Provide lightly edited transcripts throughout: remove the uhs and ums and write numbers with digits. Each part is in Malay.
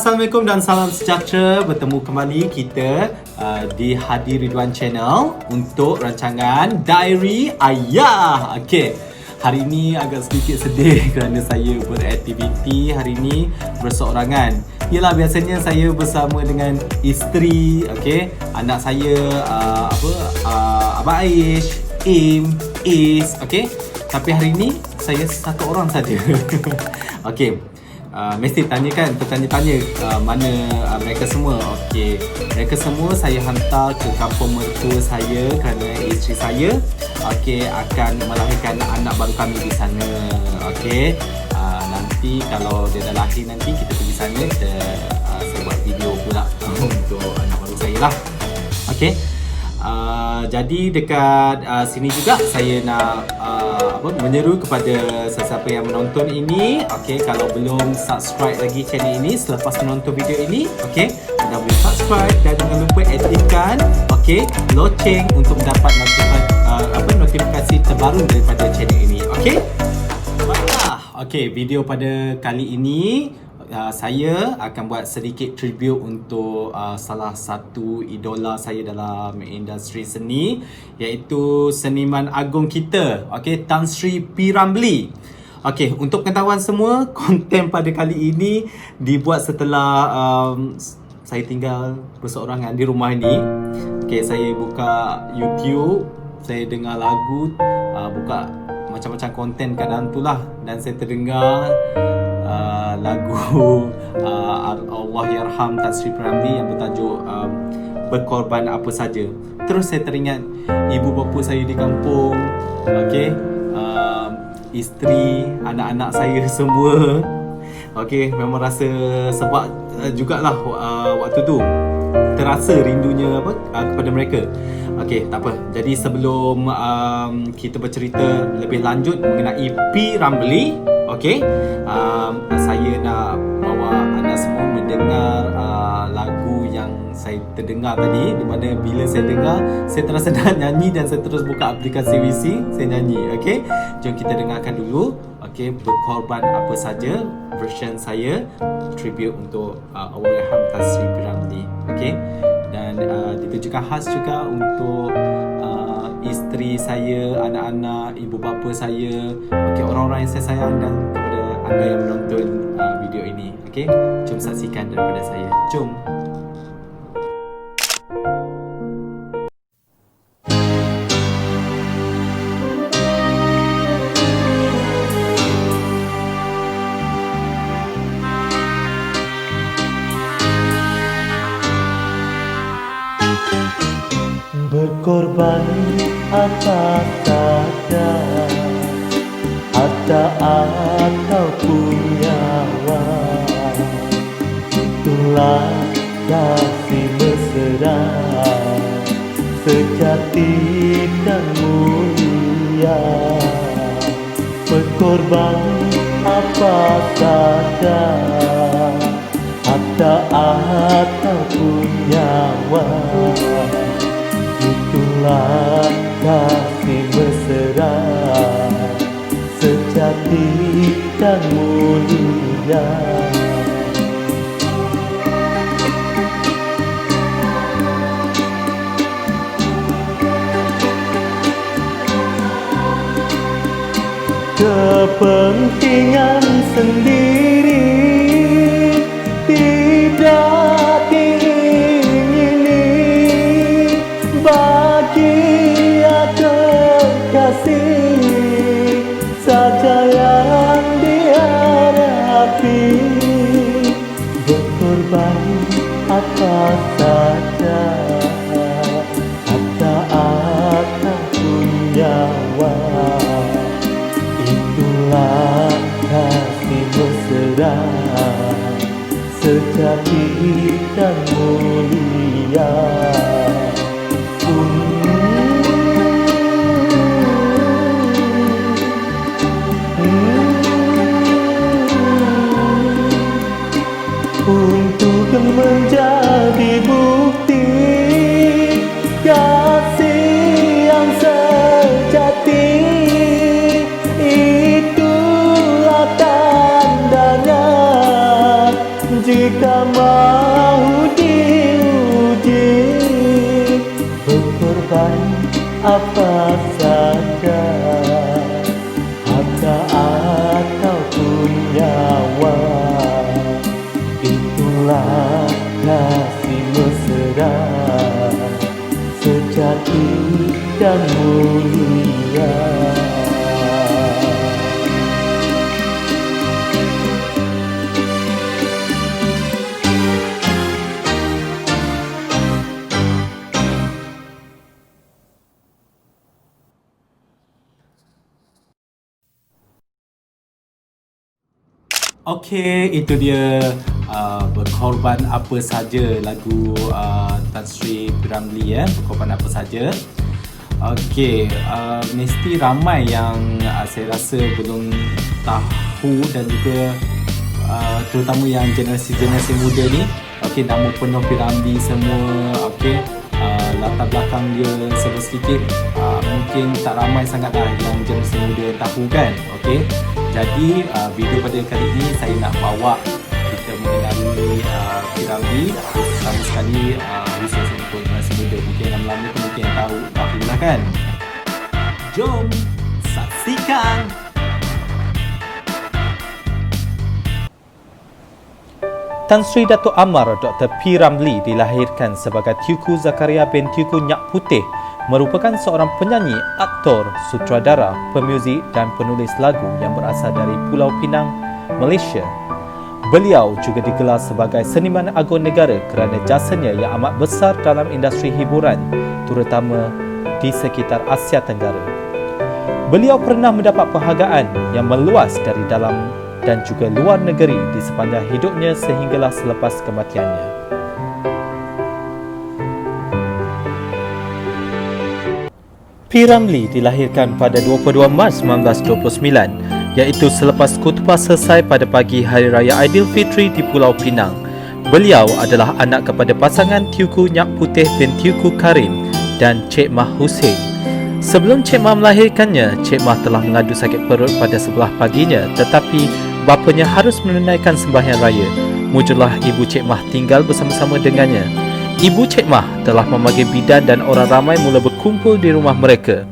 Assalamualaikum dan salam sejahtera. Bertemu kembali kita di Hadi Ridwan Channel untuk rancangan Diary Ayah. Okey, hari ini agak sedikit sedih kerana saya beraktiviti hari ini berseorangan. Yelah, biasanya saya bersama dengan isteri, okey, anak saya, Abang Aish, Im, Is, okey. Tapi hari ini saya satu orang saja. Okey. Mesti tanyakan, bertanya-tanya mana mereka semua. Okey, mereka semua saya hantar ke kampung mertua saya kerana isteri saya akan melahirkan anak baru kami di sana. Okey, nanti kalau dia dah lahir nanti kita pergi sana, saya buat video pula untuk anak baru saya lah. Okey, jadi dekat sini juga saya nak menyeru kepada sesiapa yang menonton ini, okey, kalau belum subscribe lagi channel ini selepas menonton video ini, okey, anda boleh subscribe dan jangan lupa aktifkan loceng untuk mendapat notifikasi terbaru daripada channel ini. Okey, baiklah. Okey, video pada kali ini saya akan buat sedikit tribute untuk salah satu idola saya dalam industri seni, iaitu seniman agung kita, okey, Tan Sri P. Ramlee. Okey, untuk pengetahuan semua, konten pada kali ini dibuat setelah saya tinggal berseorangan di rumah ini. Okey, saya buka YouTube, saya dengar lagu, buka macam-macam konten kat dalam tu lah, dan saya terdengar lagu Allahyarham Tan Sri P. Ramlee yang bertajuk Berkorban Apa Saja. Terus saya teringat ibu bapa saya di kampung, okey, isteri, anak-anak saya semua. Okey, memang rasa sebab jugalah waktu tu terasa rindunya kepada mereka. Okey, tak apa. Jadi sebelum kita bercerita lebih lanjut mengenai P. Ramlee, okey, saya nak bawa anda semua mendengar lagu yang saya terdengar tadi, di mana bila saya dengar saya terasa nak nyanyi dan saya terus buka aplikasi WC, saya nyanyi. Okey, jom kita dengarkan dulu. Okey, Berkorban Apa Saja, version saya tribute untuk Allahyarham Tan Sri P. Ramlee. Okey, dan ditujukan khas juga untuk isteri saya, anak-anak, ibu bapa saya, okey, orang-orang yang saya sayang, dan kepada anda yang menonton video ini. Okey, jom saksikan daripada saya. Jom. Berkorban apa saja, harta ataupun nyawa, itulah kasih mesra sejati dan mulia. Berkorban apa saja, harta ataupun nyawa, itulah kasih mesra sejati dan mulia. Kepentingan sendiri tidak diingini, bahagia kekasih saja yang diharapi. Berkorban apa saja, harta ataupun nyawa, itulah kasih mesra sejati dan mulia. Untuk menjadi melakukan apa saja, harta ataupun nyawa. Itulah kasih mesra, sejati dan mulia. Okey, itu dia Berkorban Apa Saja, lagu Tan Sri P. Ramlee ya, Berkorban Apa Saja. Okey, mesti ramai yang saya rasa belum tahu dan juga terutama yang generasi muda ni. Okey, nama penuh P. Ramlee semua. Okey, latar belakang dia sedikit mungkin tak ramai sangatlah yang generasi muda tahu kan. Okey, jadi video pada kali ini saya nak bawa kita mengenali P. Ramlee, sama sekali khusus untuk generasi muda. Mungkin yang lama tu mungkin yang tahu lah kan. Jom saksikan. Tan Sri Dato' Amar Dr. P. Ramlee dilahirkan sebagai Teuku Zakaria bin Teuku Nyak Putih, merupakan seorang penyanyi, aktor, sutradara, pemuzik dan penulis lagu yang berasal dari Pulau Pinang, Malaysia. Beliau juga digelar sebagai seniman agung negara kerana jasanya yang amat besar dalam industri hiburan, terutama di sekitar Asia Tenggara. Beliau pernah mendapat penghargaan yang meluas dari dalam dan juga luar negeri di sepanjang hidupnya sehinggalah selepas kematiannya. P. Ramlee dilahirkan pada 22 Mac 1929, iaitu selepas khutbah selesai pada pagi Hari Raya Aidilfitri di Pulau Pinang. Beliau adalah anak kepada pasangan Teuku Nyak Putih bin Teuku Karim dan Cik Mah Hussein. Sebelum Cik Mah melahirkannya, Cik Mah telah mengadu sakit perut pada sebelah paginya, tetapi bapanya harus menunaikan sembahyang raya. Mujurlah ibu Cik Mah tinggal bersama-sama dengannya. Ibu Cik Mah telah memanggil bidan dan orang ramai mula berkumpul di rumah mereka.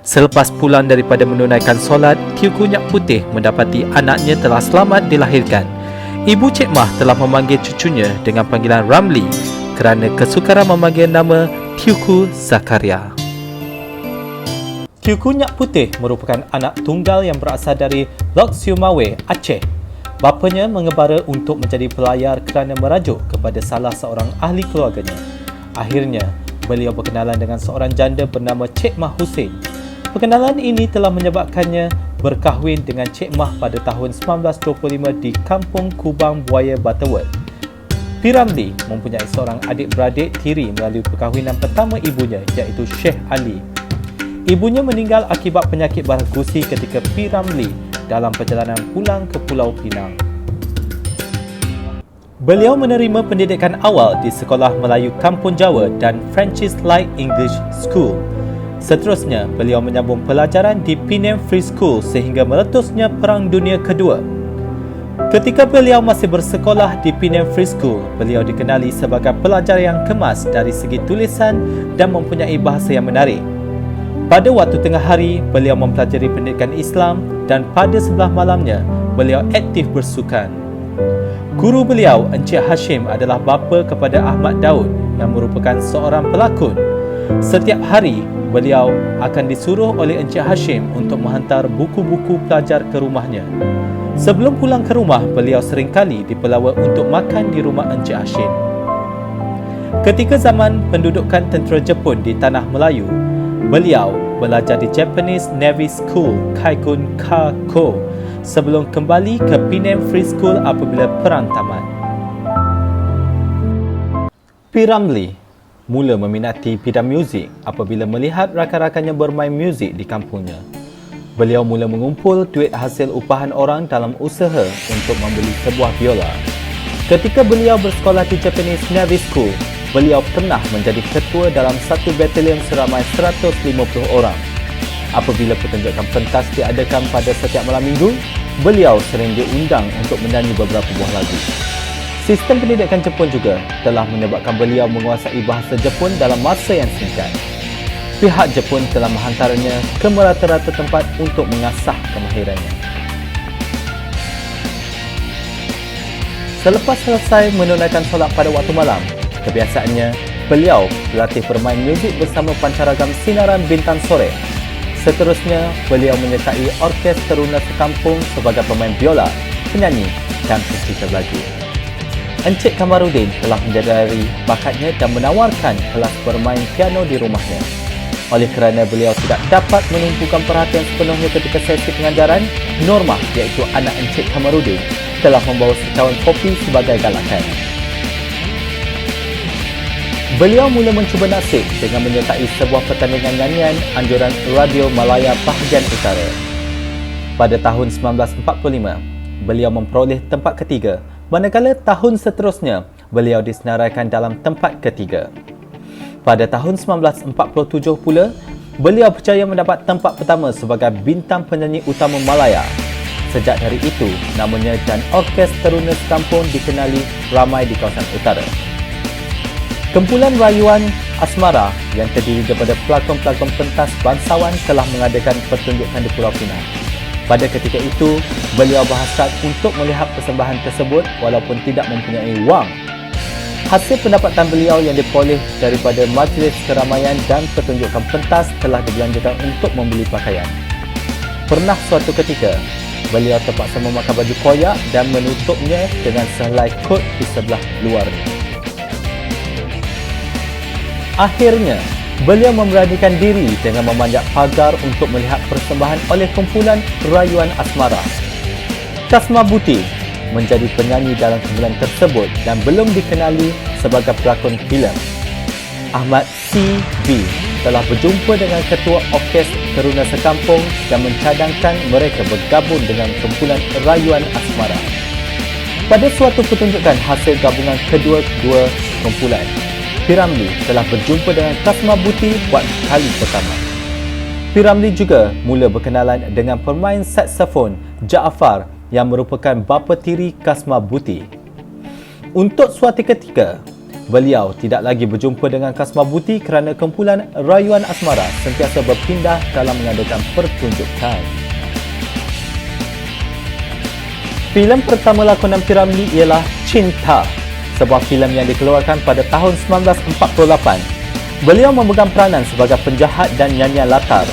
Selepas pulang daripada menunaikan solat, Teuku Nyak Putih mendapati anaknya telah selamat dilahirkan. Ibu Cik Mah telah memanggil cucunya dengan panggilan Ramlee kerana kesukaran memanggil nama Teuku Zakaria. Teuku Nyak Putih merupakan anak tunggal yang berasal dari Lok Siumawe, Aceh. Bapanya mengebara untuk menjadi pelayar kerana merajuk kepada salah seorang ahli keluarganya. Akhirnya, beliau berkenalan dengan seorang janda bernama Cik Mah Hussein. Perkenalan ini telah menyebabkannya berkahwin dengan Cik Mah pada tahun 1925 di Kampung Kubang Buaya Butterworth. P. Ramlee mempunyai seorang adik-beradik tiri melalui perkahwinan pertama ibunya, iaitu Sheikh Ali. Ibunya meninggal akibat penyakit baras gusi ketika P. Ramlee dalam perjalanan pulang ke Pulau Pinang. Beliau menerima pendidikan awal di Sekolah Melayu Kampung Jawa dan Francis Light English School. Seterusnya, beliau menyambung pelajaran di Penang Free School sehingga meletusnya Perang Dunia Kedua. Ketika beliau masih bersekolah di Penang Free School, beliau dikenali sebagai pelajar yang kemas dari segi tulisan dan mempunyai bahasa yang menarik. Pada waktu tengah hari, beliau mempelajari pendidikan Islam dan pada sebelah malamnya, beliau aktif bersukan. Guru beliau, Encik Hashim, adalah bapa kepada Ahmad Daud yang merupakan seorang pelakon. Setiap hari, beliau akan disuruh oleh Encik Hashim untuk menghantar buku-buku pelajar ke rumahnya. Sebelum pulang ke rumah, beliau seringkali dipelawa untuk makan di rumah Encik Hashim. Ketika zaman pendudukan tentera Jepun di Tanah Melayu, beliau belajar di Japanese Navy School Kaikun Kako sebelum kembali ke Penang Free School apabila perang tamat. P. Ramlee mula meminati bidang muzik apabila melihat rakan-rakannya bermain muzik di kampungnya. Beliau mula mengumpul duit hasil upahan orang dalam usaha untuk membeli sebuah biola. Ketika beliau bersekolah di Japanese Navy School, beliau pernah menjadi ketua dalam satu batalion seramai 150 orang. Apabila pertunjukan pentas diadakan pada setiap malam minggu, beliau sering diundang untuk menyanyi beberapa buah lagu. Sistem pendidikan Jepun juga telah menyebabkan beliau menguasai bahasa Jepun dalam masa yang singkat. pihak Jepun telah menghantarnya ke merata-rata tempat untuk mengasah kemahirannya. Selepas selesai menunaikan solat pada waktu malam, kebiasaannya beliau berlatih bermain muzik bersama pancaragam sinaran bintang sore. Seterusnya, beliau menyertai orkes teruna sekampung sebagai pemain biola, penyanyi dan pencipta lagu. Encik Kamarudin telah menyadari bakatnya dan menawarkan kelas bermain piano di rumahnya. Oleh kerana beliau tidak dapat menumpukan perhatian sepenuhnya ketika sesi pengajaran, Norma, iaitu anak Encik Kamarudin, telah membawa secawan kopi sebagai galakan. Beliau mula mencuba nasib dengan menyertai sebuah pertandingan nyanyian anjuran Radio Malaya bahagian utara. Pada tahun 1945, beliau memperoleh tempat ketiga, manakala tahun seterusnya beliau disenaraikan dalam tempat ketiga. Pada tahun 1947 pula, beliau berjaya mendapat tempat pertama sebagai bintang penyanyi utama Malaya. Sejak dari itu, namanya dan orkes teruna sekampung dikenali ramai di kawasan utara. Kumpulan rayuan Asmara yang terdiri daripada pelakon-pelakon pentas bangsawan telah mengadakan pertunjukan di Pulau Pinang. Pada ketika itu, beliau berhasrat untuk melihat persembahan tersebut walaupun tidak mempunyai wang. Hasil pendapatan beliau yang diperoleh daripada majlis keramaian dan pertunjukan pentas telah dibelanjakan untuk membeli pakaian. Pernah suatu ketika, beliau terpaksa memakai baju koyak dan menutupnya dengan sehelai kot di sebelah luarnya. Akhirnya, beliau memberanikan diri dengan memanjat pagar untuk melihat persembahan oleh kumpulan rayuan Asmara. Kasma Buti menjadi penyanyi dalam kumpulan tersebut dan belum dikenali sebagai pelakon filem. Ahmad C.B. telah berjumpa dengan ketua orkes teruna sekampung dan mencadangkan mereka bergabung dengan kumpulan rayuan Asmara. Pada suatu pertunjukan hasil gabungan kedua-dua kumpulan, Piramli telah berjumpa dengan Kasma Buti buat kali pertama. Piramli juga mula berkenalan dengan pemain saksofon Jaafar yang merupakan bapa tiri Kasma Buti. Untuk suatu ketika, beliau tidak lagi berjumpa dengan Kasma Buti kerana kumpulan rayuan Asmara sentiasa berpindah dalam mengadakan pertunjukan. Filem pertama lakonan Piramli ialah Cinta, sebuah filem yang dikeluarkan pada tahun 1948. Beliau memegang peranan sebagai penjahat dan nyanyian latar.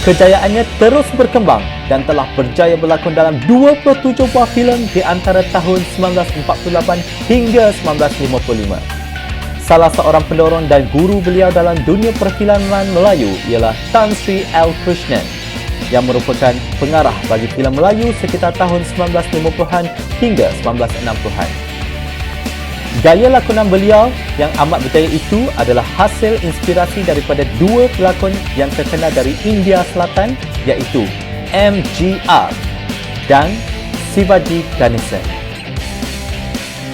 Kejayaannya terus berkembang dan telah berjaya berlakon dalam 27 buah filem di antara tahun 1948 hingga 1955. Salah seorang pendorong dan guru beliau dalam dunia perfilman Melayu ialah Tan Sri L. Krishnan yang merupakan pengarah bagi filem Melayu sekitar tahun 1950-an hingga 1960-an. Gaya lakonan beliau yang amat berjaya itu adalah hasil inspirasi daripada dua pelakon yang terkenal dari India Selatan, iaitu MGR dan Shivaji Ganesan.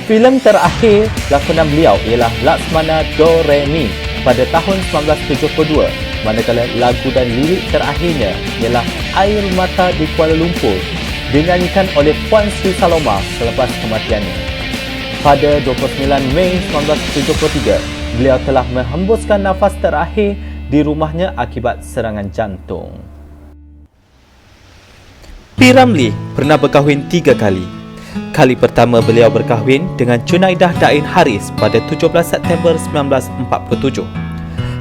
Filem terakhir lakonan beliau ialah Laksmana Do Re Mi pada tahun 1972, manakala lagu dan lirik terakhirnya ialah Air Mata di Kuala Lumpur, dinyanyikan oleh Puan Sri Saloma selepas kematiannya. Pada 29 Mei 1973, beliau telah menghembuskan nafas terakhir di rumahnya akibat serangan jantung. P. Ramlee pernah berkahwin 3 kali. Kali pertama beliau berkahwin dengan Junaidah Dain Haris pada 17 September 1947.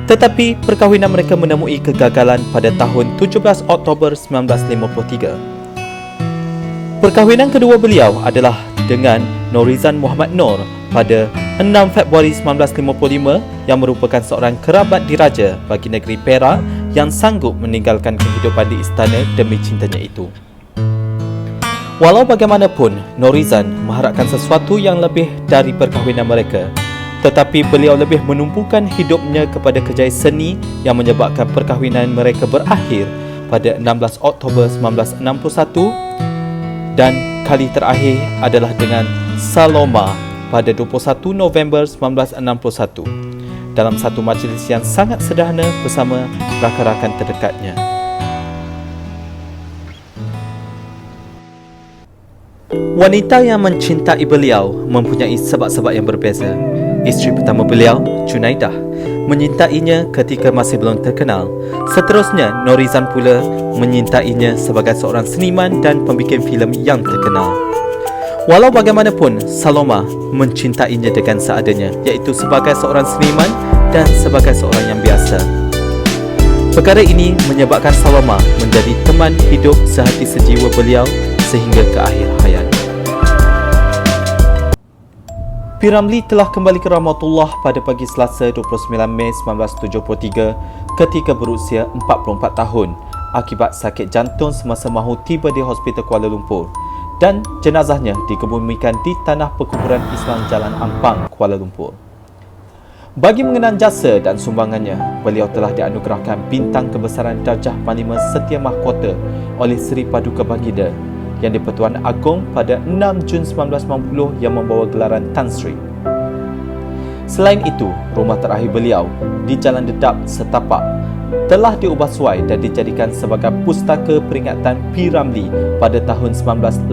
Tetapi perkahwinan mereka menemui kegagalan pada tahun 17 Oktober 1953. Perkahwinan kedua beliau adalah dengan Norizan Muhammad Noor pada 6 Februari 1955 yang merupakan seorang kerabat diraja bagi negeri Perak yang sanggup meninggalkan kehidupan di istana demi cintanya itu. Walau bagaimanapun, Norizan mengharapkan sesuatu yang lebih dari perkahwinan mereka, tetapi beliau lebih menumpukan hidupnya kepada kerjaya seni yang menyebabkan perkahwinan mereka berakhir pada 16 Oktober 1961 dan kali terakhir adalah dengan Saloma pada 21 November 1961 dalam satu majlis yang sangat sederhana bersama rakan-rakan terdekatnya. Wanita yang mencintai beliau mempunyai sebab-sebab yang berbeza. Isteri pertama beliau, Junaidah, menyintainya ketika masih belum terkenal. Seterusnya, Norizan pula menyintainya sebagai seorang seniman dan pembikin filem yang terkenal. Walau bagaimanapun, Saloma mencintainya dengan seadanya, iaitu sebagai seorang seniman dan sebagai seorang yang biasa. Perkara ini menyebabkan Saloma menjadi teman hidup sehati sejiwa beliau sehingga ke akhir hayat. P. Ramlee telah kembali ke rahmatullah pada pagi Selasa 29 Mei 1973 ketika berusia 44 tahun akibat sakit jantung semasa mahu tiba di Hospital Kuala Lumpur, dan jenazahnya dikebumikan di Tanah Perkuburan Islam Jalan Ampang, Kuala Lumpur. Bagi mengenang jasa dan sumbangannya, beliau telah dianugerahkan Bintang Kebesaran Darjah Panglima Setia Mahkota oleh Seri Paduka Baginda yang di-Pertuan Agong pada 6 Jun 1990 yang membawa gelaran Tan Sri. Selain itu, rumah terakhir beliau di Jalan Dedap, Setapak telah diubah suai dan dijadikan sebagai pustaka peringatan P. Ramlee pada tahun 1986.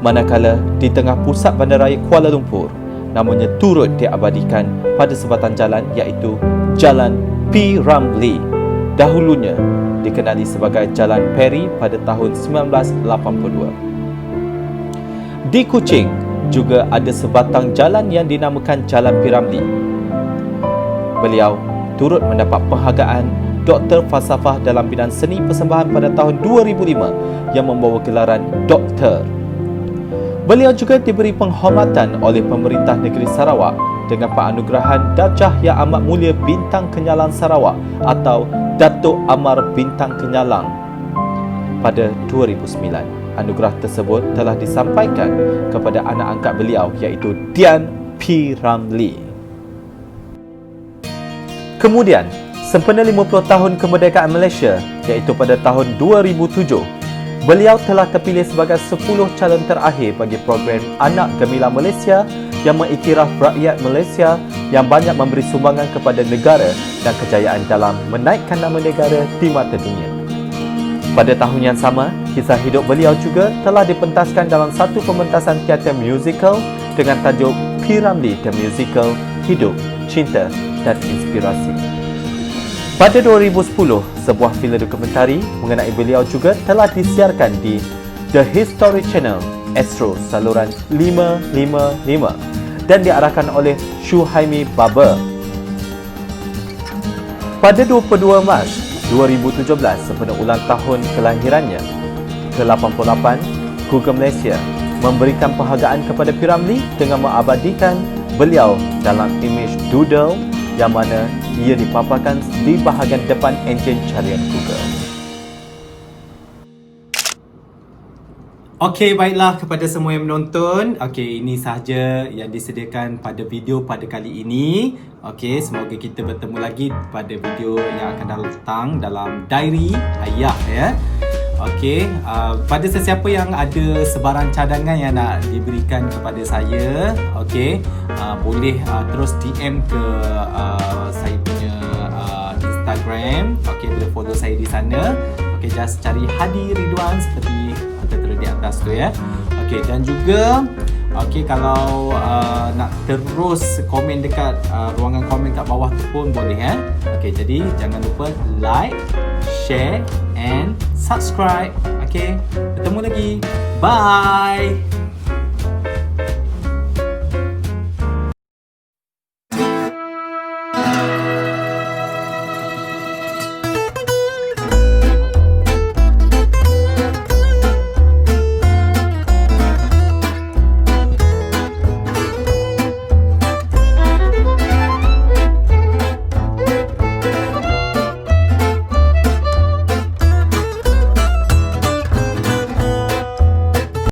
Manakala di tengah pusat bandaraya Kuala Lumpur, namanya turut diabadikan pada sebatan jalan iaitu Jalan P. Ramlee. Dahulunya dikenali sebagai Jalan Perry pada tahun 1982. Di Kuching juga ada sebatang jalan yang dinamakan Jalan P. Ramlee. Beliau turut mendapat penghargaan Doktor Falsafah dalam bidang seni persembahan pada tahun 2005 yang membawa gelaran Doktor. Beliau juga diberi penghormatan oleh pemerintah negeri Sarawak dengan penganugerahan Darjah Yang Amat Mulia Bintang Kenyalang Sarawak atau Datuk Amar Bintang Kenyalang pada 2009. Anugerah tersebut telah disampaikan kepada anak angkat beliau iaitu Dian P. Ramlee. Kemudian, sempena 50 tahun kemerdekaan Malaysia iaitu pada tahun 2007, beliau telah terpilih sebagai 10 calon terakhir bagi program Anak Gemilang Malaysia yang mengiktiraf rakyat Malaysia yang banyak memberi sumbangan kepada negara dan kejayaan dalam menaikkan nama negara di mata dunia. Pada tahun yang sama, kisah hidup beliau juga telah dipentaskan dalam satu pementasan teater musical dengan tajuk P. Ramlee The Musical, Hidup, Cinta dan Inspirasi. Pada 2010, sebuah filem dokumentari mengenai beliau juga telah disiarkan di The History Channel Astro saluran 555 dan diarahkan oleh Shuhaimi Baba. Pada 22 Mac 2017, sempena ulang tahun kelahirannya ke-88, Google Malaysia memberikan penghargaan kepada P. Ramlee dengan mengabadikan beliau dalam imej doodle yang mana ia dipaparkan di bahagian depan enjin carian Google. Okey, baiklah kepada semua yang menonton. Okey, ini sahaja yang disediakan pada video pada kali ini. Okey, semoga kita bertemu lagi pada video yang akan datang dalam Diary Ayah ya. Okey, pada sesiapa yang ada sebarang cadangan yang nak diberikan kepada saya, okey, boleh terus DM ke saya punya Instagram. Okey, boleh follow saya di sana. Okey, just cari Hadi Ridwan seperti tertera di atas tu ya. Okey, dan juga okey, kalau nak terus komen dekat ruangan komen kat bawah tu pun boleh ya. Okey, jadi jangan lupa like, share and subscribe. Okay, bertemu lagi. Bye.